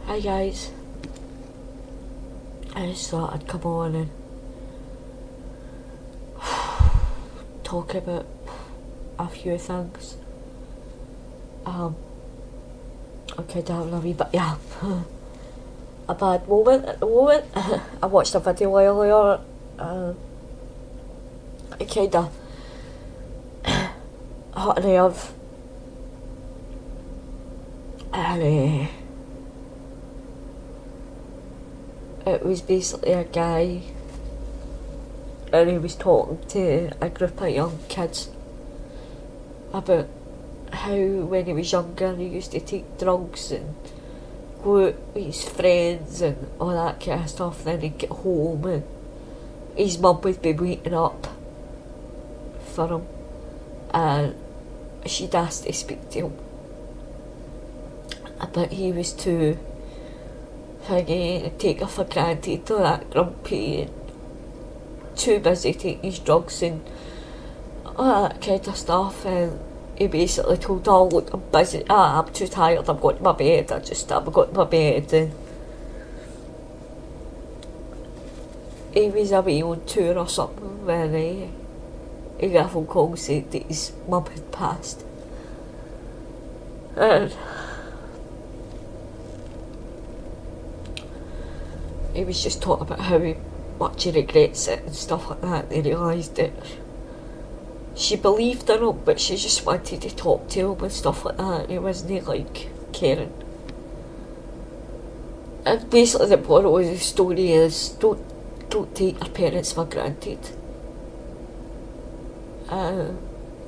Hi guys, I just thought I'd come on and talk about a few things. I'm kind of having a wee bit, a bad moment at the moment. I watched a video earlier and it kind of hit a nerve. And it was basically a guy and he was talking to a group of young kids about how when he was younger he used to take drugs and go out with his friends and all that kind of stuff. Then he'd get home and his mum would be waiting up for him and she'd asked to speak to him, but he was too thingy and take her for granted, all that grumpy and too busy taking his drugs and all that kind of stuff. And he basically told her, "Oh, look, I'm busy, I'm too tired, I'm going to my bed, I'm going to my bed." And he was away on tour or something when he got a phone call and said that his mum had passed. And he was just talking about how much he regrets it and stuff like that. He realised that she believed in him, but she just wanted to talk to him and stuff like that. He wasn't like caring. And basically the moral of the story is don't take your parents for granted.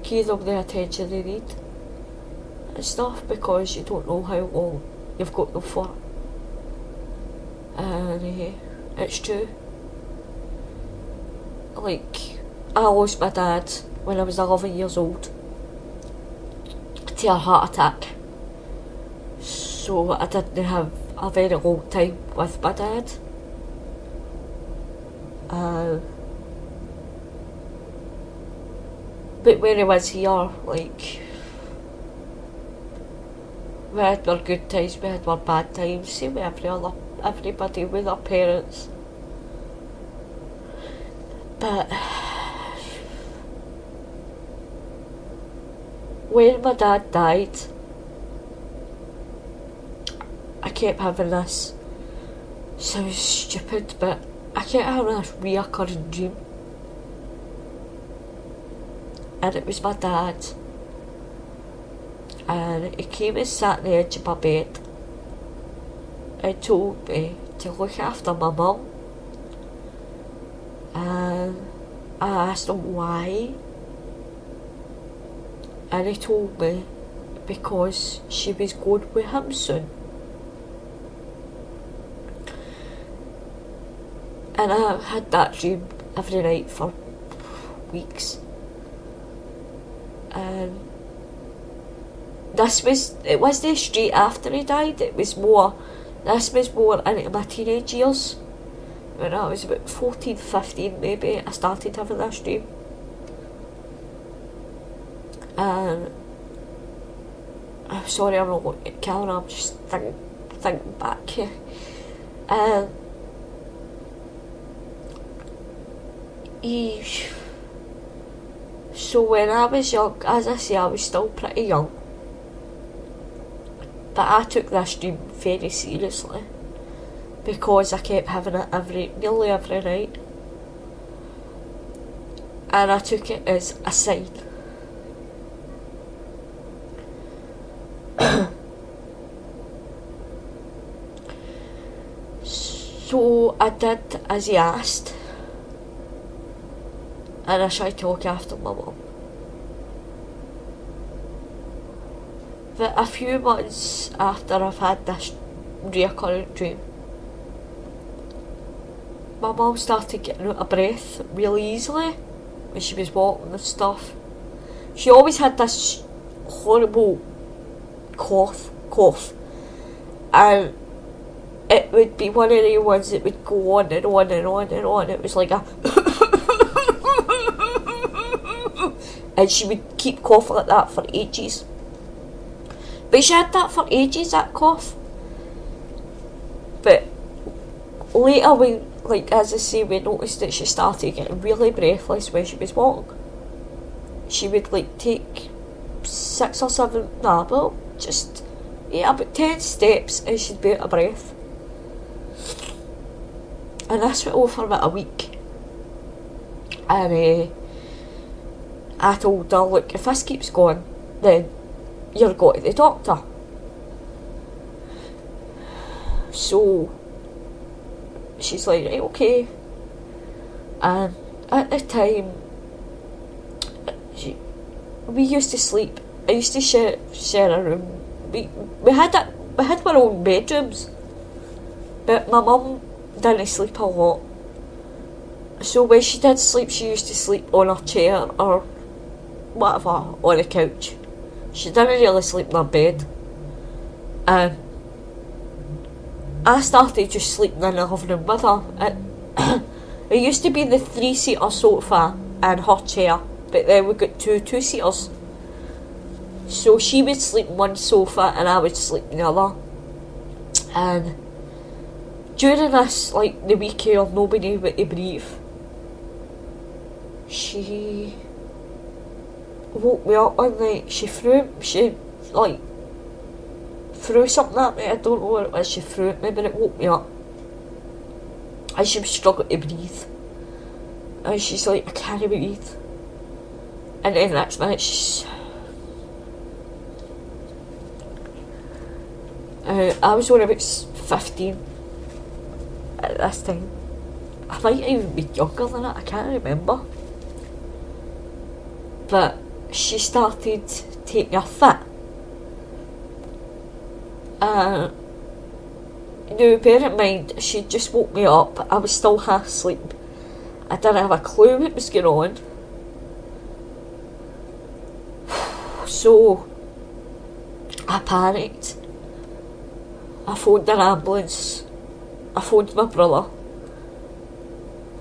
Give them the attention they need and stuff, because you don't know how long you've got them for. And it's true. Like, I lost my dad when I was 11 years old to a heart attack, so I didn't have a very long time with my dad. But when he was here, like, we had our good times, we had our bad times, same with everybody with their parents. But when my dad died, I kept having this, sounds stupid, but I kept having this reoccurring dream. And it was my dad. And he came and sat on the edge of my bed and told me to look after my mum. And I asked him why. And he told me because she was going with him soon. And I had that dream every night for weeks. And it wasn't straight after he died, this was more into my teenage years. When I was about 14, 15 maybe, I started having this dream. And I'm sorry I'm not looking at the camera, I'm just thinking back here. So when I was young, as I say, I was still pretty young. But I took this dream very seriously because I kept having it nearly every night. And I took it as a sign. So I did as he asked. And I tried to look after my mum. But a few months after I've had this recurrent dream, my mum started getting out of breath really easily when she was walking and stuff. She always had this horrible cough, and it would be one of the ones that would go on and on and on and on. It was like a and she would keep coughing like that for ages. But she had that for ages, that cough. But later we, like as I say, we noticed that she started getting really breathless when she was walking. She would like take 6 or 7, just about 10 steps and she'd be out of breath. And this went on for about a week. And I told her, look, if this keeps going, then you're going to the doctor. So she's like, right, okay. And at the time, we used to sleep. I used to share a room. We had our own bedrooms, but my mum didn't sleep a lot. So when she did sleep, she used to sleep on her chair or whatever, on the couch. She didn't really sleep in her bed. And I started just sleeping in the living room with her. It used to be the 3-seater sofa and her chair, but then we got 2-seaters. So she would sleep in one sofa and I would sleep in the other. And during this, like the week here, nobody went to breathe, she woke me up one night. She threw something at me. I don't know what it was she threw at me, but it woke me up. And she was struggling to breathe. And she's like, I can't breathe. And then the next minute I was only about 15 at this time. I might even be younger than that, I can't remember. But she started taking a fit. Now, bear in mind, she just woke me up. I was still half asleep. I didn't have a clue what was going on. So I panicked. I phoned an ambulance. I phoned my brother.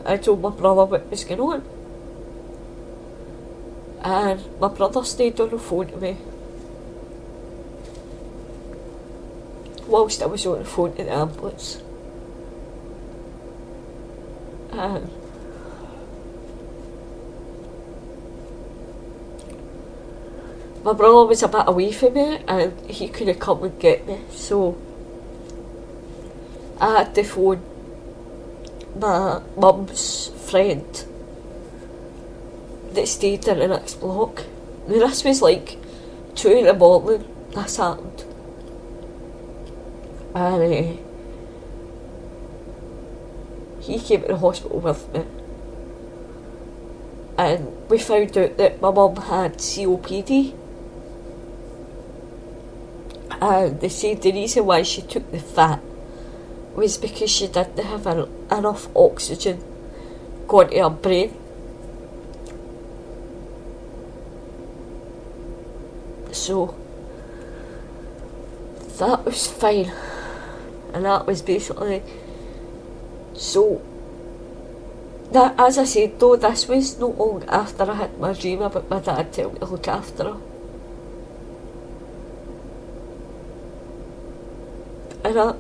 I told my brother what was going on. And my brother stayed on the phone to me whilst I was on the phone to the ambulance. And my brother was a bit away from me and he couldn't come and get me, so I had to phone my mum's friend that stayed in the next block. Now this was like 2 in the morning this happened. And he came to the hospital with me. And we found out that my mum had COPD. And they said the reason why she took the fit was because she didn't have enough oxygen going to her brain. So that was fine. And that was basically, so that, as I said though, this was not long after I had my dream about my dad telling me to look after her. And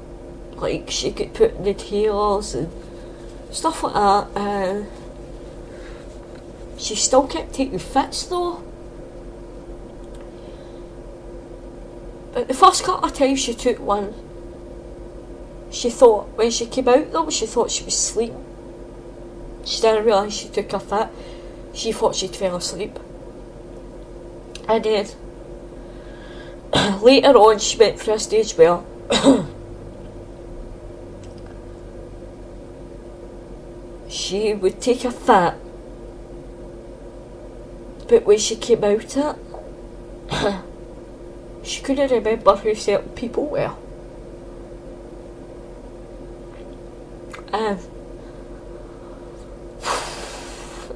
like she could put in the tails and stuff like that, and she still kept taking fits though. But the first couple of times she took one, she thought, when she came out though, she thought she was asleep. She didn't realise she took a fit. She thought she'd fell asleep. And then later on she went through a stage where she would take a fit, but when she came out it, she couldn't remember who certain people were. And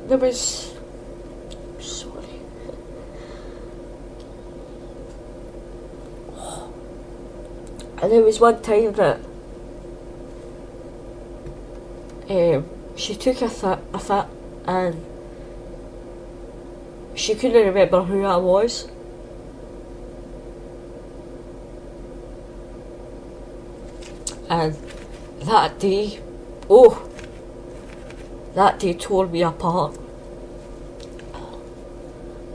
there was, sorry, and there was one time that she took a fit and she couldn't remember who I was. And that day, oh, that day tore me apart.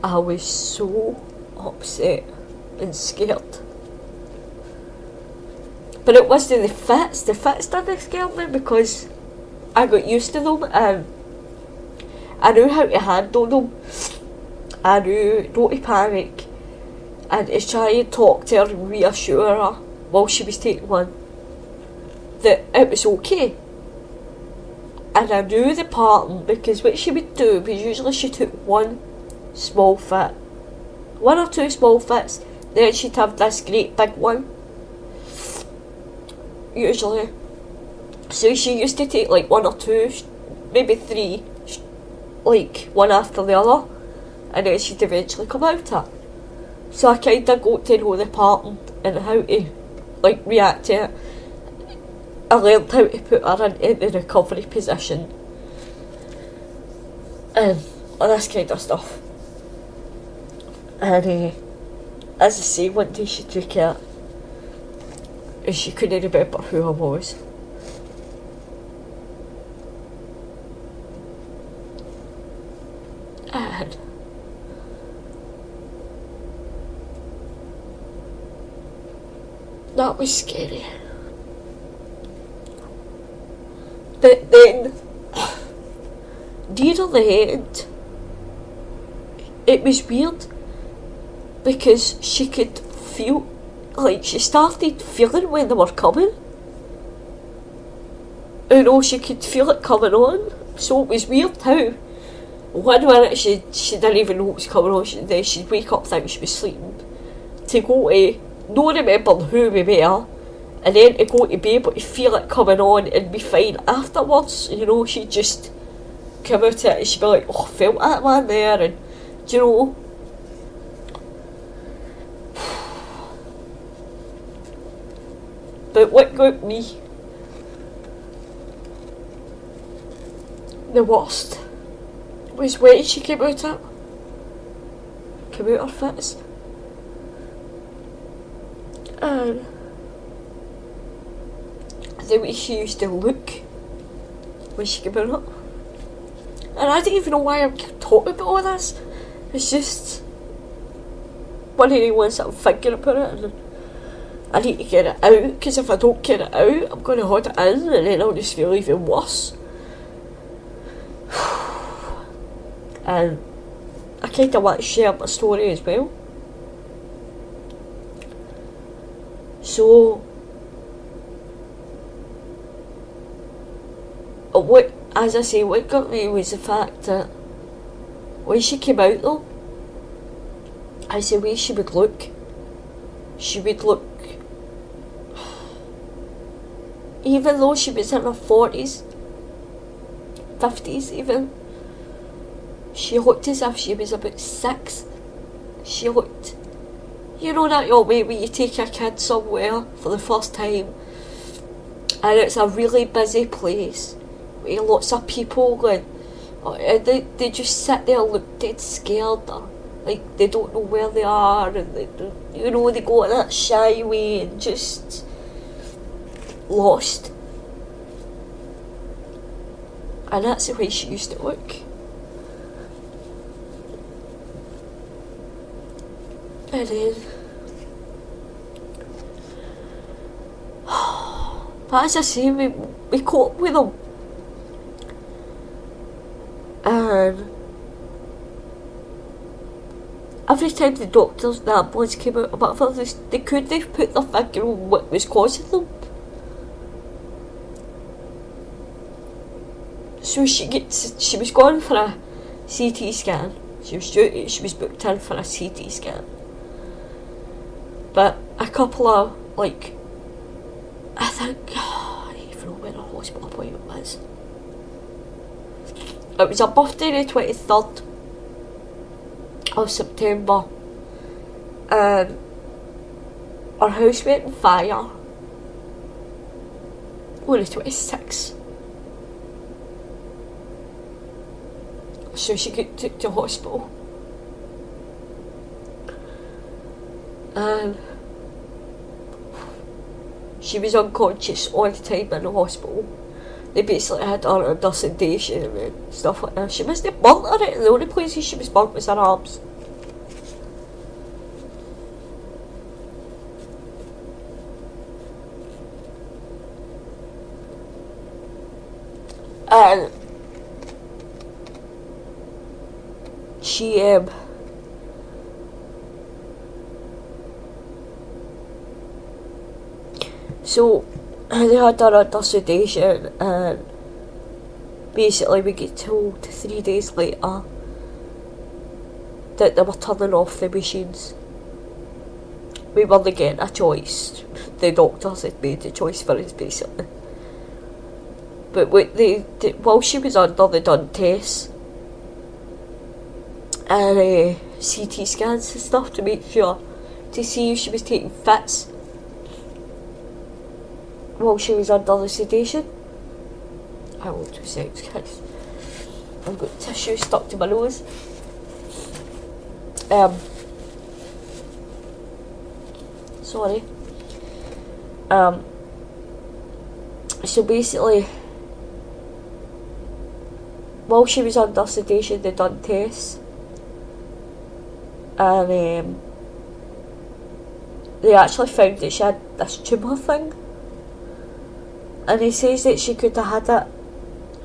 I was so upset and scared. But it wasn't the fits. The fits didn't scare me because I got used to them and I knew how to handle them. I knew not to panic and to try and talk to her and reassure her while she was taking one that it was okay. And I knew the pattern because what she would do was usually she took one small fit, one or two small fits, then she'd have this great big one, usually. So she used to take like one or two, maybe three, like one after the other, and then she'd eventually come out it. So I kind of got to know the pattern and how to like react to it. I learned how to put her in the recovery position and all this kind of stuff. And as I say, one day she took it and she couldn't remember who I was. And that was scary. But then, near the end, it was weird because she could feel, like she started feeling when they were coming. You know, she could feel it coming on. So it was weird how 1 minute she didn't even know what was coming on, then she'd wake up thinking she was sleeping, to go to not remember who we were, and then to go to be able to feel it coming on and be fine afterwards. You know, she'd just come out of it and she'd be like, oh, I felt that man there, and do you know. But what got me the worst was when she came out her fits, and the way she used to look when she came out. And I don't even know why I'm talking about all this. It's just one of the ones that I'm thinking about it, and I need to get it out, because if I don't get it out, I'm going to hold it in and then I'll just feel even worse. And I kind of want to share my story as well. So, as I say, what got me was the fact that when she came out though, as the way she would look, even though she was in her 40s, 50s even, she looked as if she was about 6. She looked, you know that old way where you take a kid somewhere for the first time and it's a really busy place with lots of people and they just sit there and look dead scared, or like they don't know where they are, and they go in that shy way and just lost. And that's the way she used to look. And then, but as I say, we cope with them. And every time the doctors, the ambulance came out or whatever, they couldn't put their finger on what was causing them. So she was going for a CT scan. She was booked in for a CT scan. But a couple of, like, I think, I don't even know when her hospital appointment was. It was her birthday the 23rd of September. And our house went on fire on the 26th. So she got took to hospital. And she was unconscious all the time in the hospital. They basically had her under sedation and stuff like that. She must have burnt her. The only places she was burnt was her arms. And she so they had her under sedation, and basically we get told 3 days later that they were turning off the machines. We weren't getting a choice. The doctors had made the choice for us, basically. But while she was under, they done tests and CT scans and stuff to make sure, to see if she was taking fits while she was under the sedation. I will 2 seconds, guys. I've got tissue stuck to my nose. Sorry. So basically, while she was under sedation, they done tests, and they actually found that she had this tumour thing, and he says that she could have had it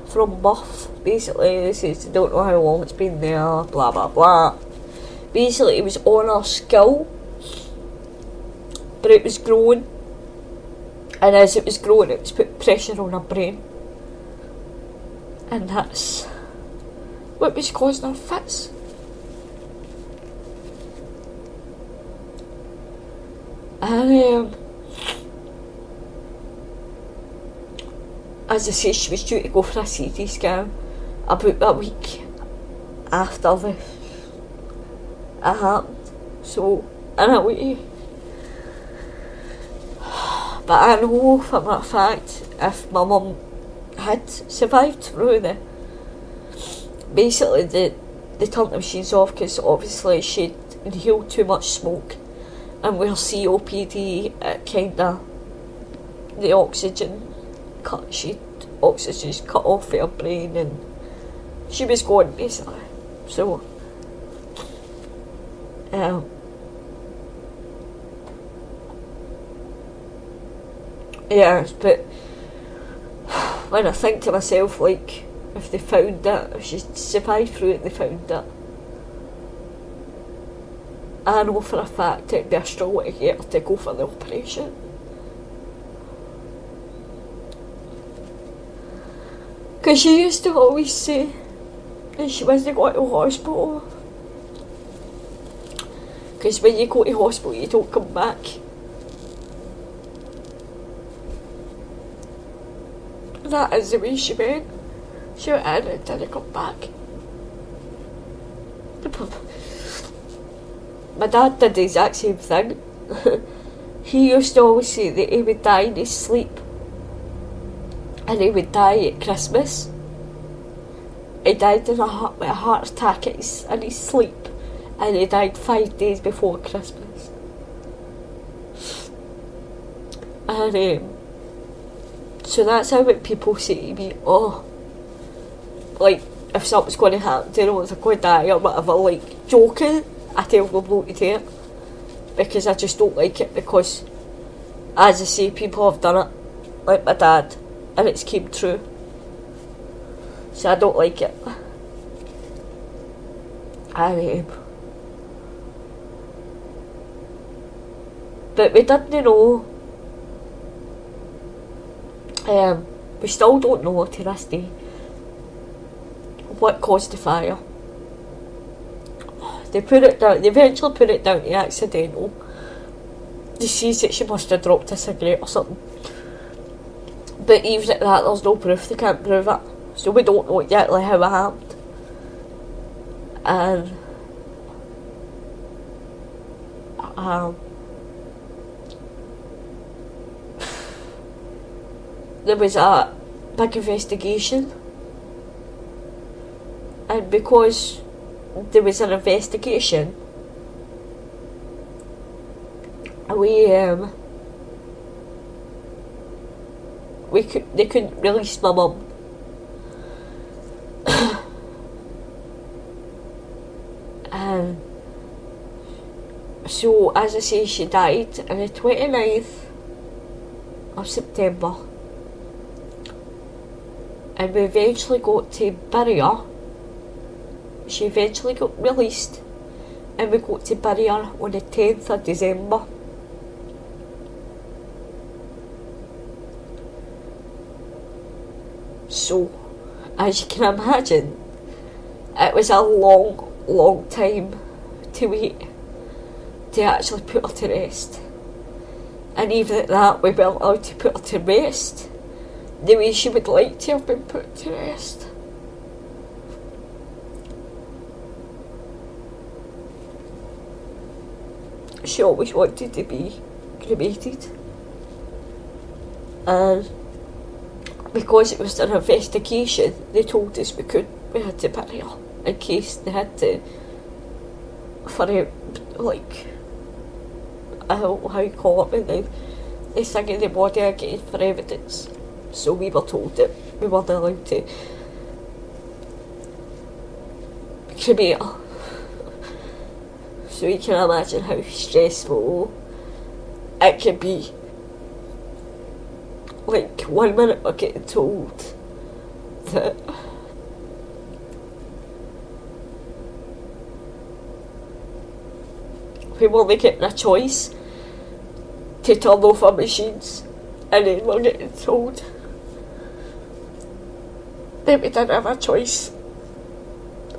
from birth. Basically, they says they don't know how long it's been there, blah blah blah. Basically, it was on her skull, but it was growing, and as it was growing, it was putting pressure on her brain, and that's what was causing her fits. And as I say, she was due to go for a CT scan about a week after it happened. So, in a way. But I know for a fact, if my mum had survived through basically they turned the machines off because obviously she'd inhaled too much smoke, and with her COPD, it kinda, the oxygen cut off her brain, and she was gone basically. So yeah, but when I think to myself, like, if they found it, if she survived through it, they found it, I know for a fact it'd be a struggle to get her to go for the operation. Because she used to always say that she wasn't going to hospital. Because when you go to hospital, you don't come back. That is the way she went. She went in and didn't come back. My dad did the exact same thing. He used to always say that he would die in his sleep, and he would die at Christmas. He died in with a heart attack in his sleep, and he died 5 days before Christmas. And so that's how when people say to me, oh, like, if something's going to happen to them, they're going to die or whatever, like, joking, I tell them not to do it, because I just don't like it, because, as I say, people have done it, like my dad, and it's came true. So I don't like it. But we didn't know. We still don't know to this day what caused the fire. They eventually put it down to accidental. They say that she must have dropped a cigarette or something. But even at that, there's no proof, they can't prove it. So we don't know exactly how it happened. And there was a big investigation, and because there was an investigation, they couldn't release my mum. So, as I say, she died on the 29th of September. And we eventually got to bury her. She eventually got released. And we got to bury her on the 10th of December. So, as you can imagine, it was a long time to wait to actually put her to rest. And even at that, we weren't allowed to put her to rest the way she would like to have been put to rest. She always wanted to be cremated. And because it was an investigation, they told us we had to bury her in case they had to, for it, like, I don't know how you call it, but they singing the body again for evidence. So we were told that we weren't allowed to cremate her. So you can imagine how stressful it can be. Like, 1 minute we're getting told that we weren't getting a choice to turn off our machines, and then we're getting told that we didn't have a choice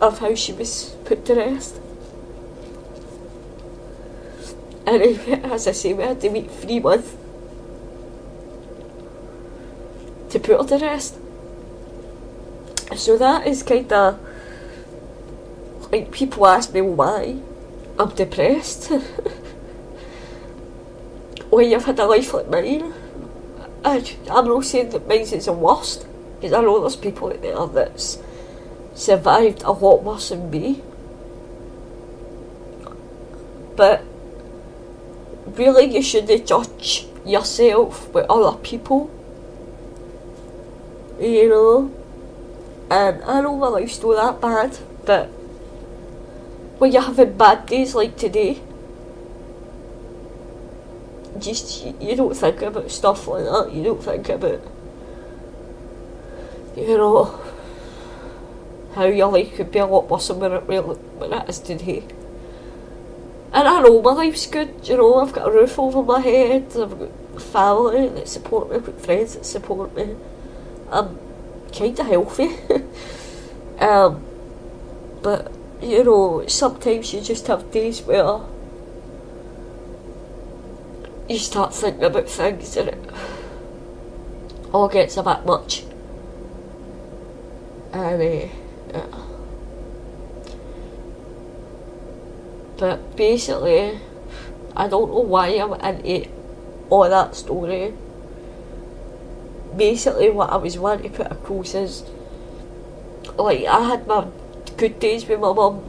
of how she was put to rest. And as I say, we had to wait 3 months to put her to rest. So that is kind of like, people ask me why I'm depressed when you've had a life like mine. I'm not saying that mine is the worst, because I know there's people out there that's survived a lot worse than me. But really, you shouldn't judge yourself with other people, you know. And I know my life's not that bad, but when you're having bad days like today, just, you don't think about stuff like that. You don't think about, you know, how your life could be a lot worse than when it is today. And I know my life's good, you know, I've got a roof over my head, I've got family that support me, I've got friends that support me. I'm kind of healthy. But, you know, sometimes you just have days where you start thinking about things and it all gets a bit much. And, but basically, I don't know why I'm into all that story. Basically, what I was wanting to put across is, like, I had my good days with my mum,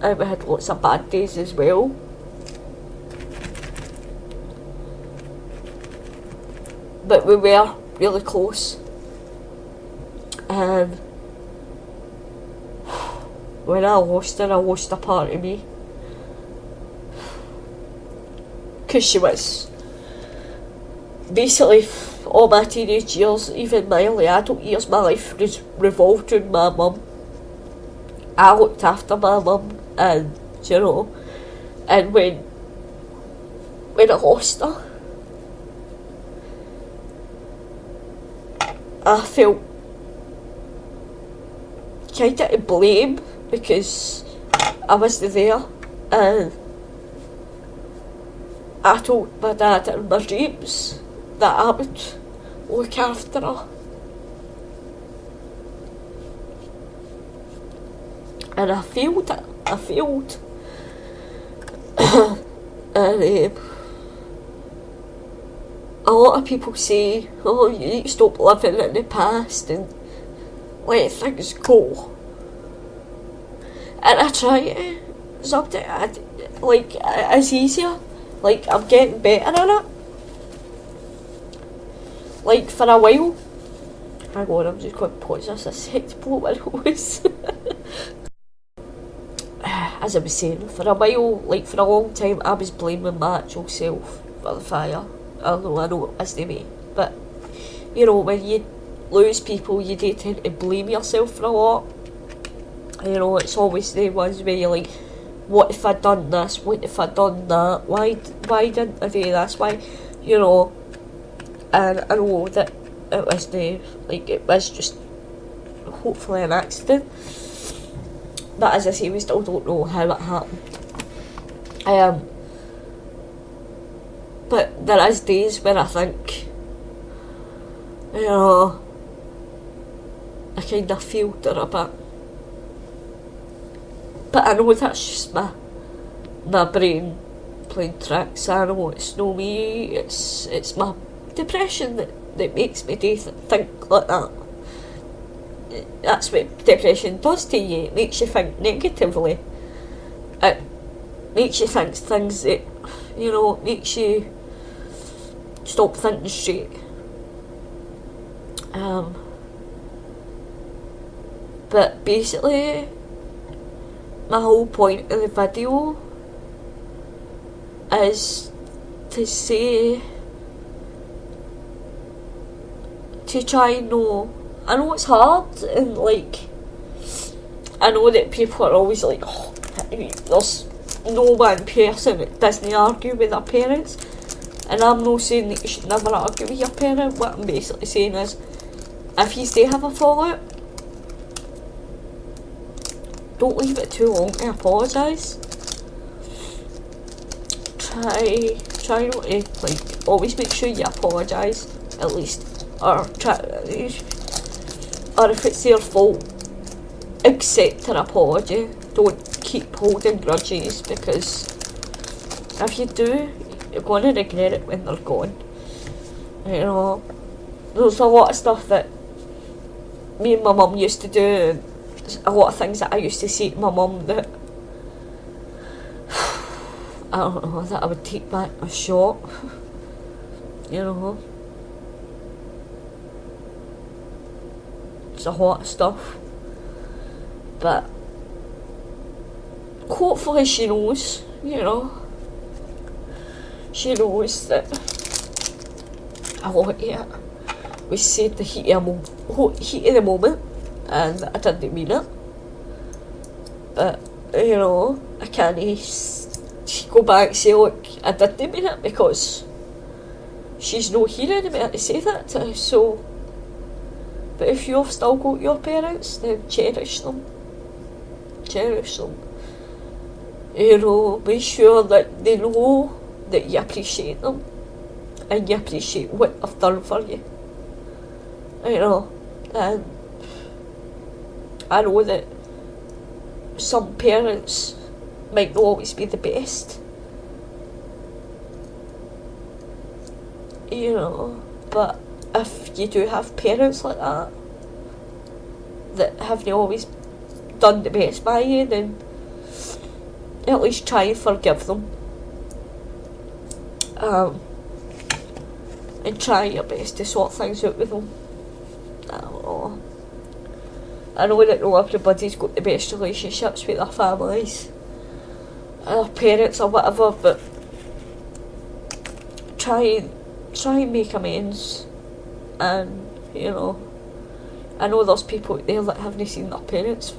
and we had lots of bad days as well. But we were really close. And when I lost her, I lost a part of me. Because she was basically, all my teenage years, even my early adult years, my life was revolved around my mum. I looked after my mum, and, you know, and when I lost her, I felt kind of to blame because I wasn't there, and I told my dad in my dreams that I would look after her. And I failed it. I failed. And a lot of people say, oh, you need to stop living in the past and let things go. And I try to. Sometimes, like, it's easier. Like, I'm getting better at it. Like, for a while, hang on, I'm just going to pause this a sec to blow my nose. As I was saying, for a while, like for a long time, I was blaming my actual self for the fire. Although I know it wasn't me. But, you know, when you lose people, you do tend to blame yourself for a lot. You know, it's always the ones where you're like, what if I'd done this? What if I'd done that? Why didn't I do this? Why, you know? And I know that it wasn't, like, it was just hopefully an accident. But as I say, we still don't know how it happened. But there is days when I think, you know, I kind of filter a bit. But I know that's just my brain playing tricks. I know it's no me, it's my depression that makes me think like that. That's what depression does to you. It makes you think negatively. It makes you think things that, you know, makes you stop thinking straight. But basically, my whole point of the video is to say, to try and know, I know it's hard, and like, I know that people are always like, oh, there's no one person that doesn't argue with their parents, and I'm not saying that you should never argue with your parent. What I'm basically saying is, if you do have a fallout, don't leave it too long to apologise. Try not to, like, always make sure you apologise, at least, or if it's their fault, accept an apology. Don't keep holding grudges, because if you do, you're going to regret it when they're gone. You know, there's a lot of stuff that me and my mum used to do, and a lot of things that I used to say to my mum that I don't know, that I would take back a shot. You know, it's a lot of stuff, but hopefully she knows, you know, she knows that a lot of it was said the heat of the moment, and I didn't mean it. But, you know, I can't go back and say, look, I didn't mean it, because she's no here anymore to say that to. So, but if you've still got your parents, then cherish them. Cherish them. You know, make sure that they know that you appreciate them, and you appreciate what they've done for you. You know, and I know that some parents might not always be the best, you know, but if you do have parents like that haven't always done the best by you, then at least try and forgive them, and try your best to sort things out with them. I don't know. I know that not everybody's got the best relationships with their families, their parents or whatever, but try and make amends. And, you know, I know there's people out there that haven't seen their parents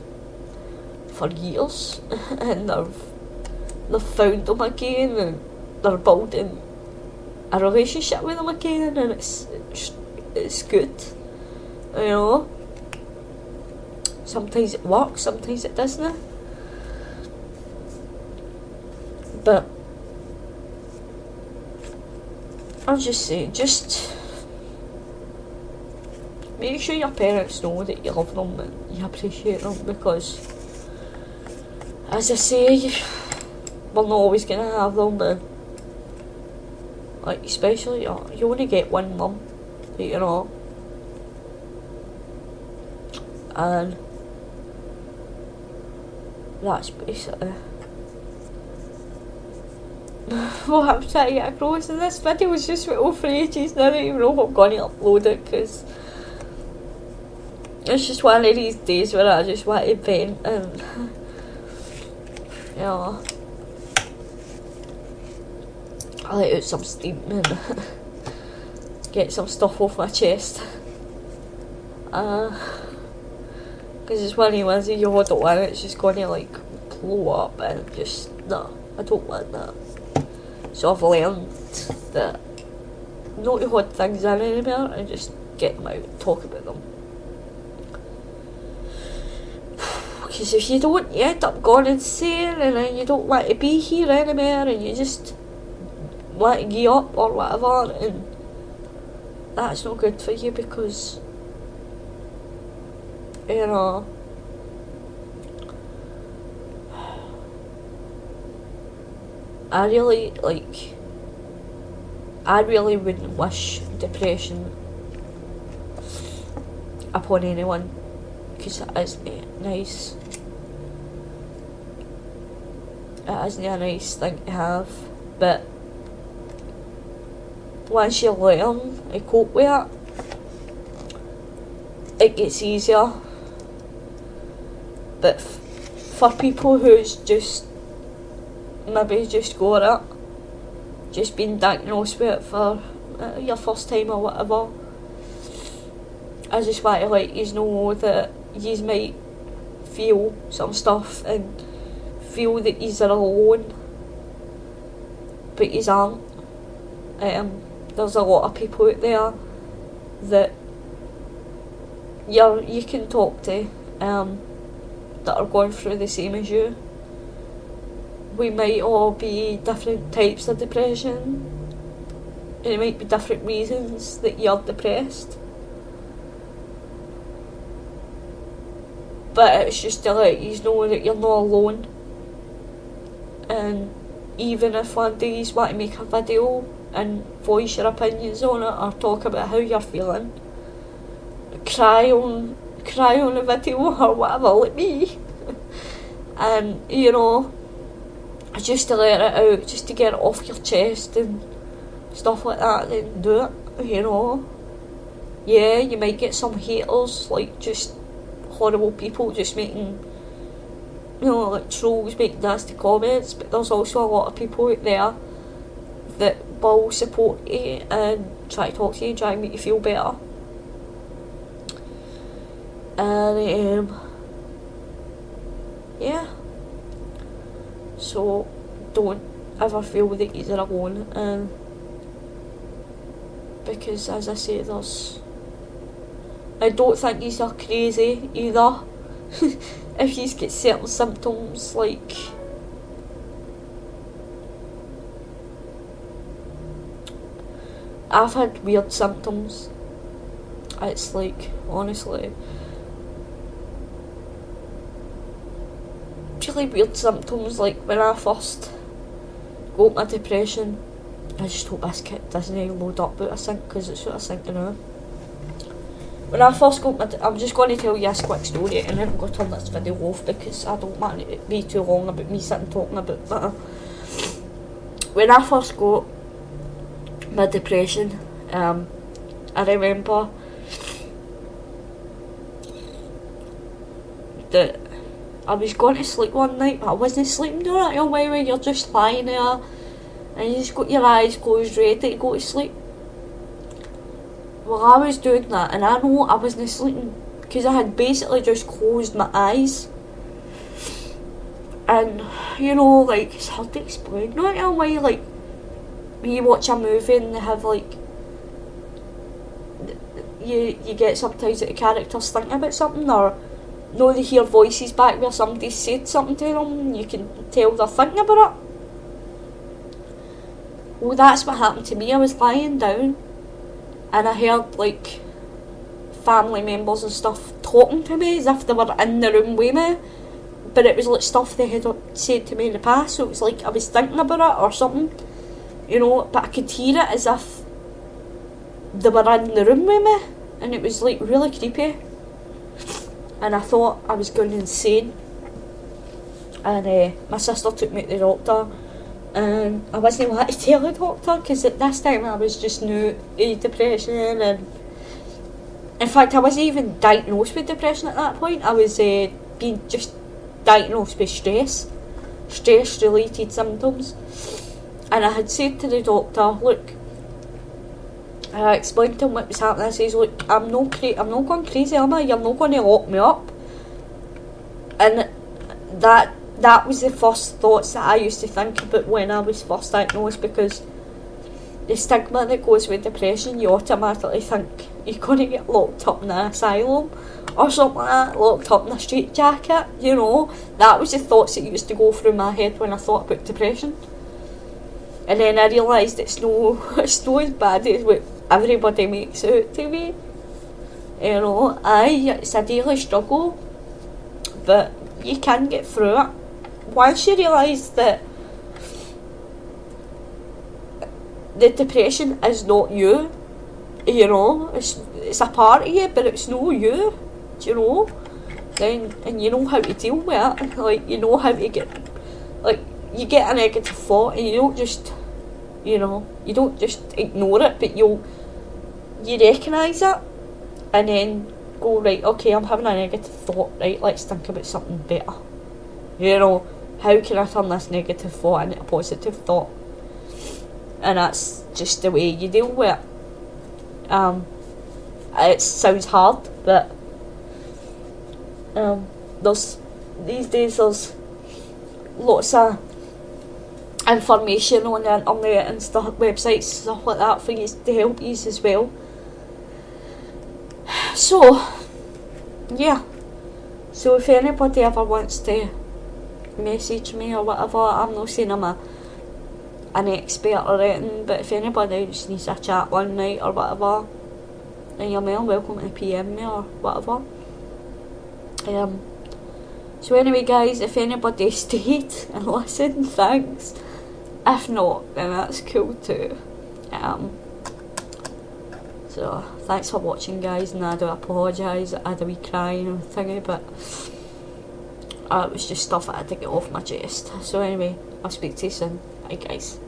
for years, and they've found them again, and they're building a relationship with them again, and it's good, you know. Sometimes it works, sometimes it doesn't. But I'm just saying, just make sure your parents know that you love them and you appreciate them, because, as I say, we're not always going to have them, and, like, especially, you only get one mum, you know, and that's basically what I'm trying to get across. And this video was just went on for ages, and I don't even know if I'm going to upload it, because it's just one of these days where I just want to vent and, you know, I let out some steam and get some stuff off my chest. Because it's one of the ones that you don't want, it's just going to like blow up, and just, no, I don't want that. So I've learned that not to hold things in anymore and just get them out and talk about them. Because if you don't, you end up going insane, and then you don't want to be here anymore, and you just want to give up or whatever, and that's not good for you, because, you know, I really wouldn't wish depression upon anyone, because it isn't nice. It isn't a nice thing to have, but once you learn to cope with it gets easier. But for people who's just maybe just got it, just been diagnosed with it for your first time or whatever, I just want to let you know that you might feel some stuff and feel that you are alone, but you aren't. There's a lot of people out there that you can talk to that are going through the same as you. We might all be different types of depression, and it might be different reasons that you're depressed. But it's just to let you know that you're not alone. And even if one day you want to make a video and voice your opinions on it, or talk about how you're feeling, cry on a video or whatever, like me, and you know, just to let it out, just to get it off your chest and stuff like that, then do it, you know. Yeah, you might get some haters, like just horrible people just making, you know, like trolls making nasty comments, but there's also a lot of people out there that will support you and try to talk to you and try and make you feel better. And yeah, so don't ever feel that you're alone, because as I say, I don't think you are crazy either. If you get certain symptoms, like I've had weird symptoms. It's like, honestly, really weird symptoms. Like when I first got my depression, I just hope this kit doesn't load up out of sync, because it's out of sync now. When I first got I'm just going to tell you a quick story, and then I'm going to turn this video off because I don't want it to be too long about me sitting talking about that. When I first got my depression, I remember that I was going to sleep one night, but I wasn't sleeping. You know that way where you're just lying there and you just got your eyes closed ready to go to sleep? Well, I was doing that, and I know I wasn't sleeping because I had basically just closed my eyes. And, you know, like, it's hard to explain. You know that way, like, when you watch a movie and they have, like, you get sometimes that the characters thinking about something, or no, they hear voices back where somebody said something to them, and you can tell they're thinking about it. Well, that's what happened to me. I was lying down and I heard like family members and stuff talking to me as if they were in the room with me, but it was like stuff they had said to me in the past, so it was like I was thinking about it or something, you know, but I could hear it as if they were in the room with me, and it was like really creepy, and I thought I was going insane. And my sister took me to the doctor, and I wasn't allowed to tell the doctor because at this time I was just new to depression, and In fact, I wasn't even diagnosed with depression at that point. I was being just diagnosed with stress related symptoms. And I had said to the doctor, look, I explained to him what was happening. I says, look, I'm not going crazy, am I? You're not going to lock me up. And that was the first thoughts that I used to think about when I was first diagnosed, because the stigma that goes with depression, you automatically think you're going to get locked up in an asylum or something like that, locked up in a straitjacket, you know. That was the thoughts that used to go through my head when I thought about depression. And then I realised it's not as bad as what everybody makes it out to be. You know, it's a daily struggle, but you can get through it. Once you realise that the depression is not you, you know, it's a part of you, but it's not you, you know, then, and you know how to deal with it, like, you know how to get, like, you get a negative thought and you don't just ignore it, but you recognise it, and then go, right, okay, I'm having a negative thought, right, let's think about something better, you know, how can I turn this negative thought into a positive thought? And that's just the way you deal with it. It sounds hard, but these days there's lots of information on the internet and stuff, websites, stuff like that for you to help you as well. So yeah, so if anybody ever wants to message me or whatever, I'm not saying I'm an expert or anything, but if anybody just needs a chat one night or whatever, then you're more welcome to PM me or whatever. So anyway guys, if anybody stayed and listened, thanks. If not, then that's cool too. So thanks for watching guys, and I do apologise, I had a wee crying and thingy, but it was just stuff I had to get off my chest. So anyway, I'll speak to you soon. Bye guys.